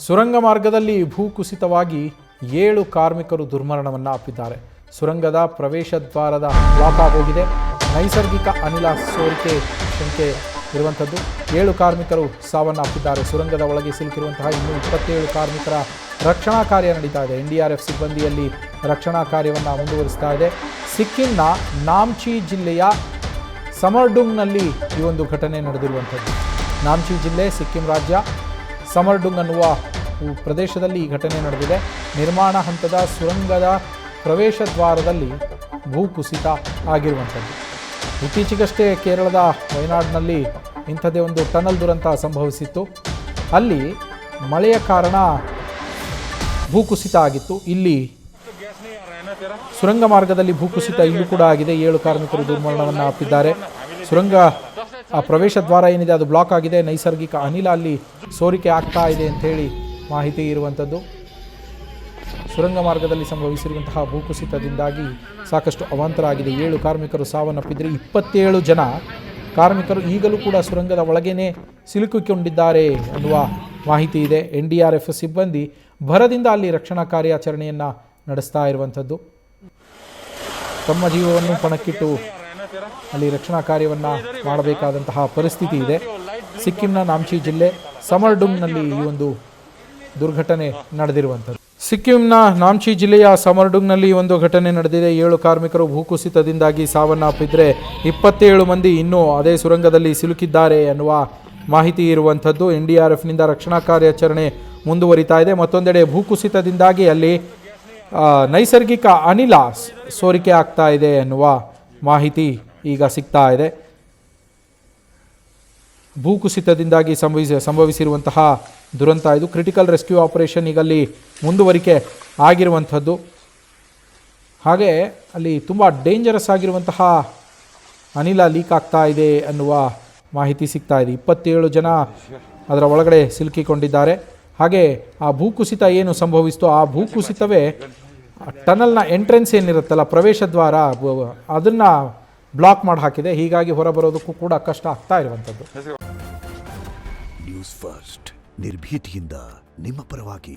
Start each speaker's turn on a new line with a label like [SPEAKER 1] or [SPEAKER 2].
[SPEAKER 1] ಸುರಂಗ ಮಾರ್ಗದಲ್ಲಿ ಭೂಕುಸಿತವಾಗಿ 7 ಕಾರ್ಮಿಕರು ದುರ್ಮರಣವನ್ನು ಅಪ್ಪಿದ್ದಾರೆ. ಸುರಂಗದ ಪ್ರವೇಶ ದ್ವಾರದ ಬ್ಲಾಕ್ ಆಗೋಗಿದೆ. ನೈಸರ್ಗಿಕ ಅನಿಲ ಸೋರಿಕೆ ಶಂಕೆ ಇರುವಂಥದ್ದು. 7 ಕಾರ್ಮಿಕರು ಸಾವನ್ನು ಅಪ್ಪಿದ್ದಾರೆ. ಸುರಂಗದ ಒಳಗೆ ಸಿಲುಕಿರುವಂತಹ ಇನ್ನೂ 27 ಕಾರ್ಮಿಕರ ರಕ್ಷಣಾ ಕಾರ್ಯ ನಡೀತಾ ಇದೆ. NDRF ಸಿಬ್ಬಂದಿಯಲ್ಲಿ ರಕ್ಷಣಾ ಕಾರ್ಯವನ್ನು ಮುಂದುವರಿಸ್ತಾ ಇದೆ. ಸಿಕ್ಕಿಂನ ನಾಮ್ಚಿ ಜಿಲ್ಲೆಯ ಸಮರ್ಡುಂಗ್ನಲ್ಲಿ ಈ ಒಂದು ಘಟನೆ ನಡೆದಿರುವಂಥದ್ದು. ನಾಮ್ಚಿ ಜಿಲ್ಲೆ, ಸಿಕ್ಕಿಂ ರಾಜ್ಯ, ಸಮರ್ಡುಂಗ್ ಅನ್ನುವ ಪ್ರದೇಶದಲ್ಲಿ ಈ ಘಟನೆ ನಡೆದಿದೆ. ನಿರ್ಮಾಣ ಹಂತದ ಸುರಂಗದ ಪ್ರವೇಶ ದ್ವಾರದಲ್ಲಿ ಭೂಕುಸಿತ ಆಗಿರುವಂಥದ್ದು. ಇತ್ತೀಚೆಗಷ್ಟೇ ಕೇರಳದ ವಯನಾಡ್ನಲ್ಲಿ ಇಂಥದ್ದೇ ಒಂದು ಟನಲ್ ದುರಂತ ಸಂಭವಿಸಿತ್ತು. ಅಲ್ಲಿ ಮಳೆಯ ಕಾರಣ ಭೂಕುಸಿತ ಆಗಿತ್ತು. ಇಲ್ಲಿ ಸುರಂಗ ಮಾರ್ಗದಲ್ಲಿ ಭೂಕುಸಿತ ಇಲ್ಲೂ ಕೂಡ ಆಗಿದೆ. 7 ಕಾರ್ಮಿಕರು ದುರ್ಮರಣವನ್ನು ಅಪ್ಪಿದ್ದಾರೆ. ಸುರಂಗ ಪ್ರವೇಶ ದ್ವಾರ ಏನಿದೆ ಅದು ಬ್ಲಾಕ್ ಆಗಿದೆ. ನೈಸರ್ಗಿಕ ಅನಿಲ ಅಲ್ಲಿ ಸೋರಿಕೆ ಆಗ್ತಾ ಇದೆ ಅಂಥೇಳಿ ಮಾಹಿತಿ ಇರುವಂಥದ್ದು. ಸುರಂಗ ಮಾರ್ಗದಲ್ಲಿ ಸಂಭವಿಸಿರುವಂತಹ ಭೂಕುಸಿತದಿಂದಾಗಿ ಸಾಕಷ್ಟು ಅವಾಂತರ ಆಗಿದೆ. 7 ಕಾರ್ಮಿಕರು ಸಾವನ್ನಪ್ಪಿದ್ದರೆ 27 ಜನ ಕಾರ್ಮಿಕರು ಈಗಲೂ ಕೂಡ ಸುರಂಗದ ಒಳಗೇನೆ ಸಿಲುಕಿಕೊಂಡಿದ್ದಾರೆ ಅನ್ನುವ ಮಾಹಿತಿ ಇದೆ. NDRF ಸಿಬ್ಬಂದಿ ಭರದಿಂದ ಅಲ್ಲಿ ರಕ್ಷಣಾ ಕಾರ್ಯಾಚರಣೆಯನ್ನು ನಡೆಸ್ತಾ ಇರುವಂಥದ್ದು. ತಮ್ಮ ಜೀವವನ್ನು ಪಣಕ್ಕಿಟ್ಟು ಅಲ್ಲಿ ರಕ್ಷಣಾ ಕಾರ್ಯವನ್ನು ಮಾಡಬೇಕಾದಂತಹ ಪರಿಸ್ಥಿತಿ ಇದೆ. ಸಿಕ್ಕಿಂನ ನಾಮ್ಚಿ ಜಿಲ್ಲೆ ಸಮರ್ಡುಂಗ್ನಲ್ಲಿ ಈ ಒಂದು ದುರ್ಘಟನೆ ನಡೆದಿರುವಂಥದ್ದು. ಸಿಕ್ಕಿಂನ ನಾಮ್ಚಿ ಜಿಲ್ಲೆಯ ಸಮರ್ಡುಂಗ್ನಲ್ಲಿ ಒಂದು ಘಟನೆ ನಡೆದಿದೆ. 7 ಕಾರ್ಮಿಕರು ಭೂಕುಸಿತದಿಂದಾಗಿ ಸಾವನ್ನಪ್ಪಿದ್ರೆ 27 ಮಂದಿ ಇನ್ನೂ ಅದೇ ಸುರಂಗದಲ್ಲಿ ಸಿಲುಕಿದ್ದಾರೆ ಅನ್ನುವ ಮಾಹಿತಿ ಇರುವಂಥದ್ದು. NDRFನಿಂದ ರಕ್ಷಣಾ ಕಾರ್ಯಾಚರಣೆ ಮುಂದುವರಿತಾ ಇದೆ. ಮತ್ತೊಂದೆಡೆ ಭೂಕುಸಿತದಿಂದಾಗಿ ಅಲ್ಲಿ ನೈಸರ್ಗಿಕ ಅನಿಲ ಸೋರಿಕೆ ಆಗ್ತಾ ಇದೆ ಅನ್ನುವ ಮಾಹಿತಿ ಈಗ ಸಿಗ್ತಾ ಇದೆ. ಭೂಕುಸಿತದಿಂದಾಗಿ ಸಂಭವಿಸಿರುವಂತಹ ದುರಂತ ಇದು. ಕ್ರಿಟಿಕಲ್ ರೆಸ್ಕ್ಯೂ ಆಪರೇಷನ್ ಈಗಲ್ಲಿ ಮುಂದುವರಿಕೆ ಆಗಿರುವಂಥದ್ದು. ಹಾಗೆ ಅಲ್ಲಿ ತುಂಬ ಡೇಂಜರಸ್ ಆಗಿರುವಂತಹ ಅನಿಲ ಲೀಕ್ ಆಗ್ತಾ ಇದೆ ಅನ್ನುವ ಮಾಹಿತಿ ಸಿಗ್ತಾ ಇದೆ. 27 ಜನ ಅದರ ಒಳಗಡೆ ಸಿಲುಕಿಕೊಂಡಿದ್ದಾರೆ. ಹಾಗೆ ಆ ಭೂಕುಸಿತ ಏನು ಸಂಭವಿಸಿತು ಆ ಭೂಕುಸಿತವೇ ಟನಲ್ನ ಎಂಟ್ರೆನ್ಸ್ ಏನಿರುತ್ತಲ್ಲ, ಪ್ರವೇಶ ದ್ವಾರ, ಅದನ್ನು ಬ್ಲಾಕ್ ಮಾಡಿ ಹಾಕಿದೆ. ಹೀಗಾಗಿ ಹೊರಬರೋದಕ್ಕೂ ಕೂಡ ಕಷ್ಟ ಆಗ್ತಾ ಇರುವಂಥದ್ದು.
[SPEAKER 2] ನ್ಯೂಸ್ ಫಸ್ಟ್, ನಿರ್ಭೀತಿಯಿಂದ ನಿಮ್ಮ ಪರವಾಗಿ.